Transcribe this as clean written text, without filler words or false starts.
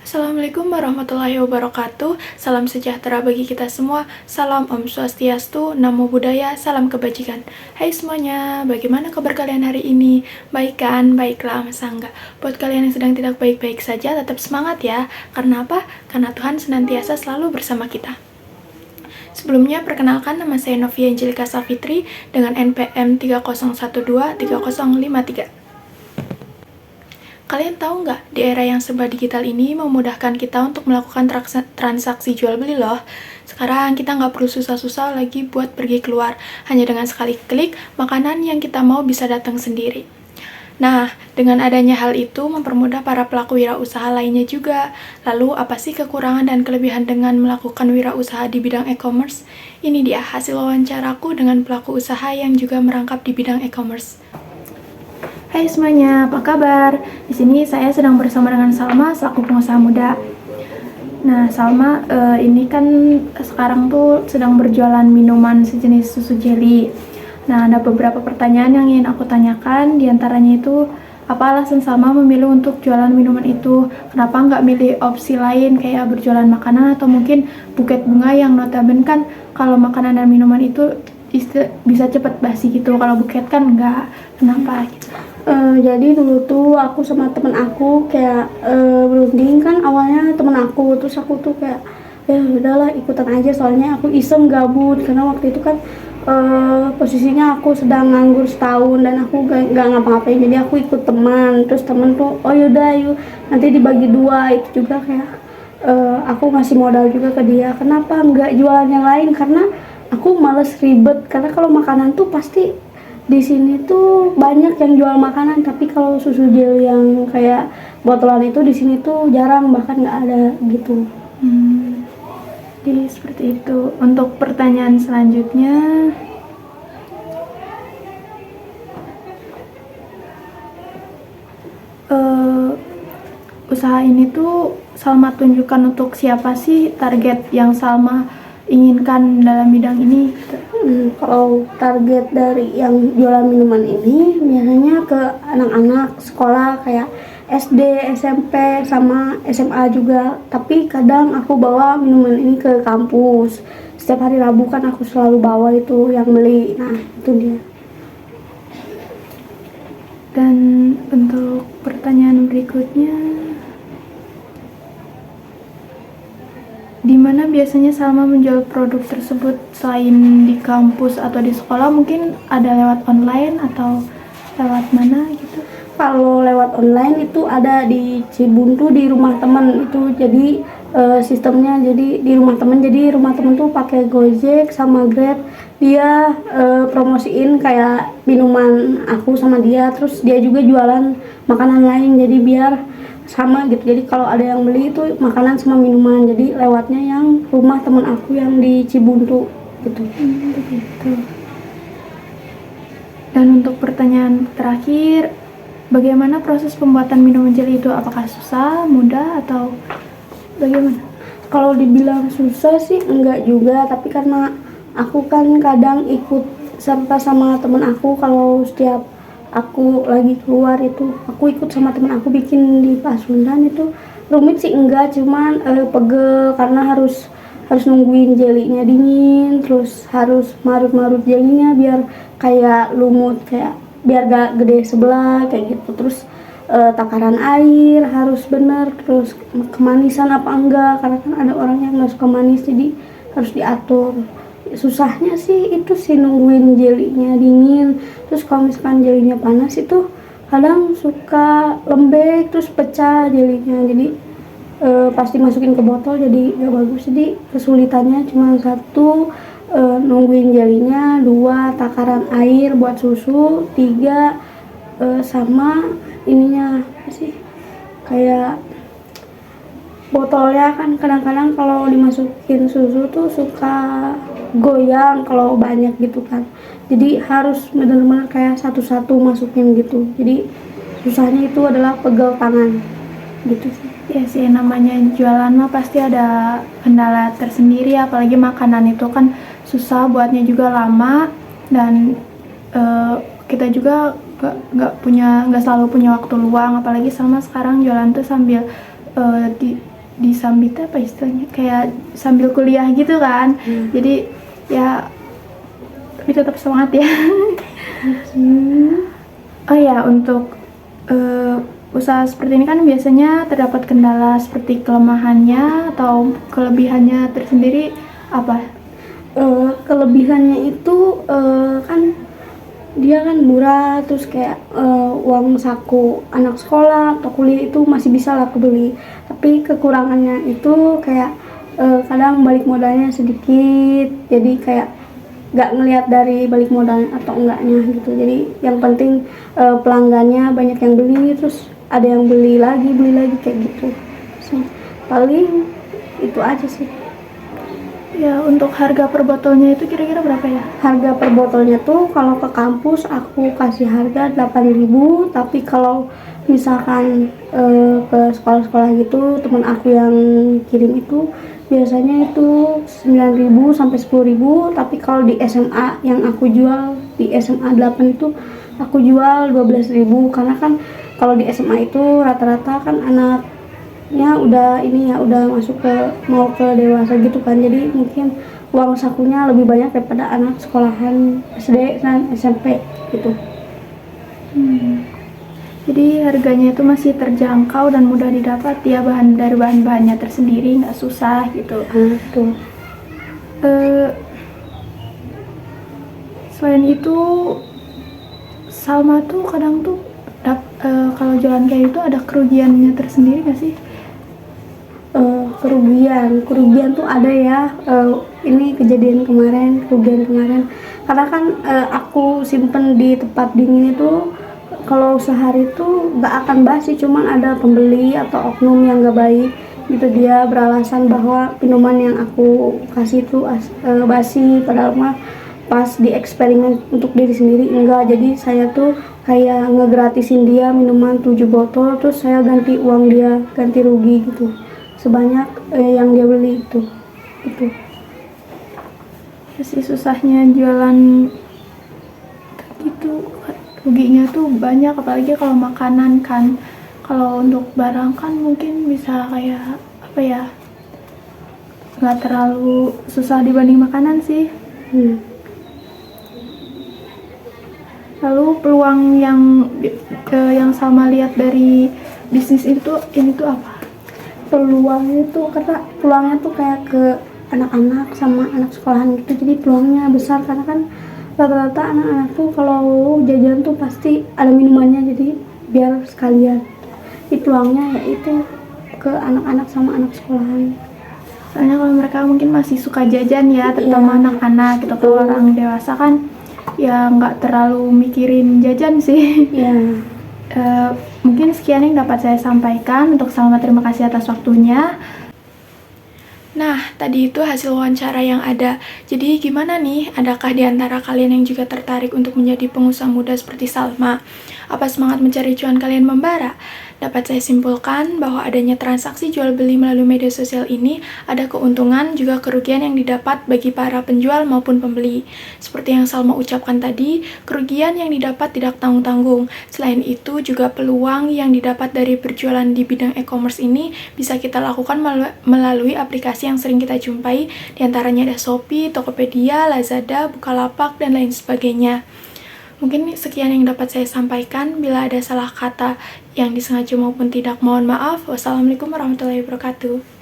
Assalamualaikum warahmatullahi wabarakatuh. Salam sejahtera bagi kita semua. Salam Om Swastiastu, Namo Buddhaya, salam kebajikan. Hai semuanya, bagaimana kabar kalian hari ini? Baik kan? Baiklah, masa enggak? Buat kalian yang sedang tidak baik-baik saja, tetap semangat ya. Karena apa? Karena Tuhan senantiasa selalu bersama kita. Sebelumnya, perkenalkan nama saya Novia Angelika Safitri dengan NPM 30123053. Kalian tahu nggak, di era yang serba digital ini memudahkan kita untuk melakukan transaksi jual beli loh. Sekarang kita nggak perlu susah-susah lagi buat pergi keluar. Hanya dengan sekali klik, makanan yang kita mau bisa datang sendiri. Nah, dengan adanya hal itu mempermudah para pelaku wirausaha lainnya juga. Lalu, apa sih kekurangan dan kelebihan dengan melakukan wirausaha di bidang e-commerce? Ini dia hasil wawancaraku dengan pelaku usaha yang juga merangkap di bidang e-commerce. Hai semuanya, apa kabar? Di sini saya sedang bersama dengan Salma selaku pengusaha muda. Nah, Salma ini kan sekarang tuh sedang berjualan minuman sejenis susu jelly. Nah, ada beberapa pertanyaan yang ingin aku tanyakan. Di antaranya itu, apa alasan Salma memilih untuk jualan minuman itu? Kenapa nggak milih opsi lain kayak berjualan makanan atau mungkin buket bunga yang notabene kan kalau makanan dan minuman itu bisa cepat basi gitu. Kalau buket kan nggak. Kenapa gitu? Jadi dulu tuh aku sama temen aku kayak berunding kan, awalnya temen aku, terus aku tuh kayak ya udahlah ikutan aja, soalnya aku iseng gabut karena waktu itu kan posisinya aku sedang nganggur setahun dan aku gak ngapa-ngapain, jadi aku ikut teman. Terus temen tuh oh yaudah yuk nanti dibagi dua, itu juga kayak aku ngasih modal juga ke dia. Kenapa nggak jualan yang lain? Karena aku males ribet, karena kalau makanan tuh pasti di sini tuh banyak yang jual makanan, tapi kalau susu gel yang kayak botolan itu di sini tuh jarang, bahkan nggak ada gitu. Jadi seperti itu. Untuk pertanyaan selanjutnya, usaha ini tuh Salma tunjukkan untuk siapa sih target yang Salma inginkan dalam bidang ini? Kalau target dari yang jualan minuman ini biasanya ke anak-anak sekolah kayak SD, SMP, sama SMA juga. Tapi kadang aku bawa minuman ini ke kampus. Setiap hari Rabu kan aku selalu bawa itu yang beli. Nah, itu dia. Dan untuk pertanyaan berikutnya, di mana biasanya Salma menjual produk tersebut selain di kampus atau di sekolah? Mungkin ada lewat online atau lewat mana gitu? Kalau lewat online itu ada di Cibuntu di rumah temen itu, jadi sistemnya jadi di rumah temen, jadi rumah temen tuh pakai Gojek sama Grab. Dia promosiin kayak minuman aku sama dia, terus dia juga jualan makanan lain, jadi biar sama gitu. Jadi kalau ada yang beli itu makanan sama minuman, jadi lewatnya yang rumah temen aku yang di Cibuntu gitu. Begitu. Dan untuk pertanyaan terakhir, bagaimana proses pembuatan minuman jelly itu? Apakah susah, mudah, atau bagaimana? Kalau dibilang susah sih enggak juga, tapi karena aku kan kadang ikut serta sama temen aku, kalau setiap aku lagi keluar itu aku ikut sama temen aku bikin di Pasundan. Itu rumit sih enggak, cuman pegel karena harus nungguin jelinya dingin, terus harus marut-marut jelinya biar kayak lumut, kayak biar gak gede sebelah kayak gitu. Terus takaran air harus benar, terus kemanisan apa enggak, karena kan ada orang yang nggak suka manis, jadi harus diatur. Susahnya sih itu sih nungguin jelinya dingin. Terus kalau misalkan jelinya panas itu kadang suka lembek terus pecah jelinya, jadi pasti masukin ke botol jadi gak bagus. Jadi kesulitannya cuma satu, nungguin jelinya, dua takaran air buat susu, tiga sama ininya apa sih, kayak botolnya kan kadang-kadang kalau dimasukin susu tuh suka goyang kalau banyak gitu kan, jadi harus benar-benar kayak satu-satu masukin gitu. Jadi susahnya itu adalah pegel tangan gitu sih. Ya sih, namanya jualan mah pasti ada kendala tersendiri, apalagi makanan itu kan susah buatnya juga lama, dan kita juga nggak selalu punya waktu luang, apalagi sama sekarang jualan tuh sambil disambit apa istilahnya, kayak sambil kuliah gitu kan. Jadi ya tapi tetap semangat ya. Oh ya, untuk usaha seperti ini kan biasanya terdapat kendala seperti kelemahannya atau kelebihannya tersendiri apa? Kelebihannya itu kan dia kan murah, terus kayak uang saku anak sekolah atau kuliah itu masih bisa lah kebeli. Tapi kekurangannya itu kayak kadang balik modalnya sedikit, jadi kayak nggak ngelihat dari balik modal atau enggaknya gitu. Jadi yang penting pelanggannya banyak yang beli, terus ada yang beli lagi kayak gitu. So, paling itu aja sih. Ya, untuk harga per botolnya itu kira-kira berapa ya? Harga per botolnya tuh kalau ke kampus aku kasih harga 8.000, tapi kalau misalkan ke sekolah-sekolah gitu, teman aku yang kirim itu biasanya itu 9.000 sampai 10.000, tapi kalau di SMA yang aku jual di SMA 8 itu aku jual 12.000, karena kan kalau di SMA itu rata-rata kan anaknya udah ini ya, udah masuk ke mau ke dewasa gitu kan, jadi mungkin uang sakunya lebih banyak daripada anak sekolahan SD dan SMP gitu. Jadi harganya itu masih terjangkau dan mudah didapat ya, dari bahan-bahannya tersendiri, nggak susah gitu. Tuh. Selain itu, Salma tuh kadang tuh kalau jualan kayak itu ada kerugiannya tersendiri nggak sih? Kerugian tuh ada ya. Ini kejadian kerugian kemarin karena kan aku simpen di tempat dingin itu, kalau sehari tuh nggak akan basi, cuman ada pembeli atau oknum yang nggak baik gitu, dia beralasan bahwa minuman yang aku kasih itu basi, padahal mah pas di eksperimen untuk diri sendiri enggak. Jadi saya tuh kayak ngegratisin dia minuman 7 botol, terus saya ganti uang dia, ganti rugi gitu sebanyak yang dia beli itu gitu. Sih susahnya jualan gitu, ruginya tuh banyak, apalagi kalau makanan kan. Kalau untuk barang kan mungkin bisa kayak apa ya, nggak terlalu susah dibanding makanan sih. Lalu peluang yang Salma lihat dari bisnis ini tuh apa? Peluangnya tuh kayak ke anak-anak sama anak sekolahan gitu, jadi peluangnya besar karena kan rata-rata anak-anak tuh kalau jajan tuh pasti ada minumannya, jadi biar sekalian. Jadi peluangnya yaitu ke anak-anak sama anak sekolahan. Soalnya kalau mereka mungkin masih suka jajan ya, terutama anak-anak gitu. Kalau orang dewasa kan ya nggak terlalu mikirin jajan sih. Mungkin sekian yang dapat saya sampaikan. Untuk Salma, terima kasih atas waktunya. Nah, tadi itu hasil wawancara yang ada. Jadi gimana nih? Adakah di antara kalian yang juga tertarik untuk menjadi pengusaha muda seperti Salma? Apa semangat mencari cuan kalian membara? Dapat saya simpulkan bahwa adanya transaksi jual beli melalui media sosial ini ada keuntungan juga kerugian yang didapat bagi para penjual maupun pembeli. Seperti yang Salma ucapkan tadi, kerugian yang didapat tidak tanggung-tanggung. Selain itu juga peluang yang didapat dari berjualan di bidang e-commerce ini bisa kita lakukan melalui aplikasi yang sering kita jumpai, diantaranya ada Shopee, Tokopedia, Lazada, Bukalapak, dan lain sebagainya. Mungkin sekian yang dapat saya sampaikan. Bila ada salah kata yang disengaja maupun tidak, mohon maaf. Wassalamualaikum warahmatullahi wabarakatuh.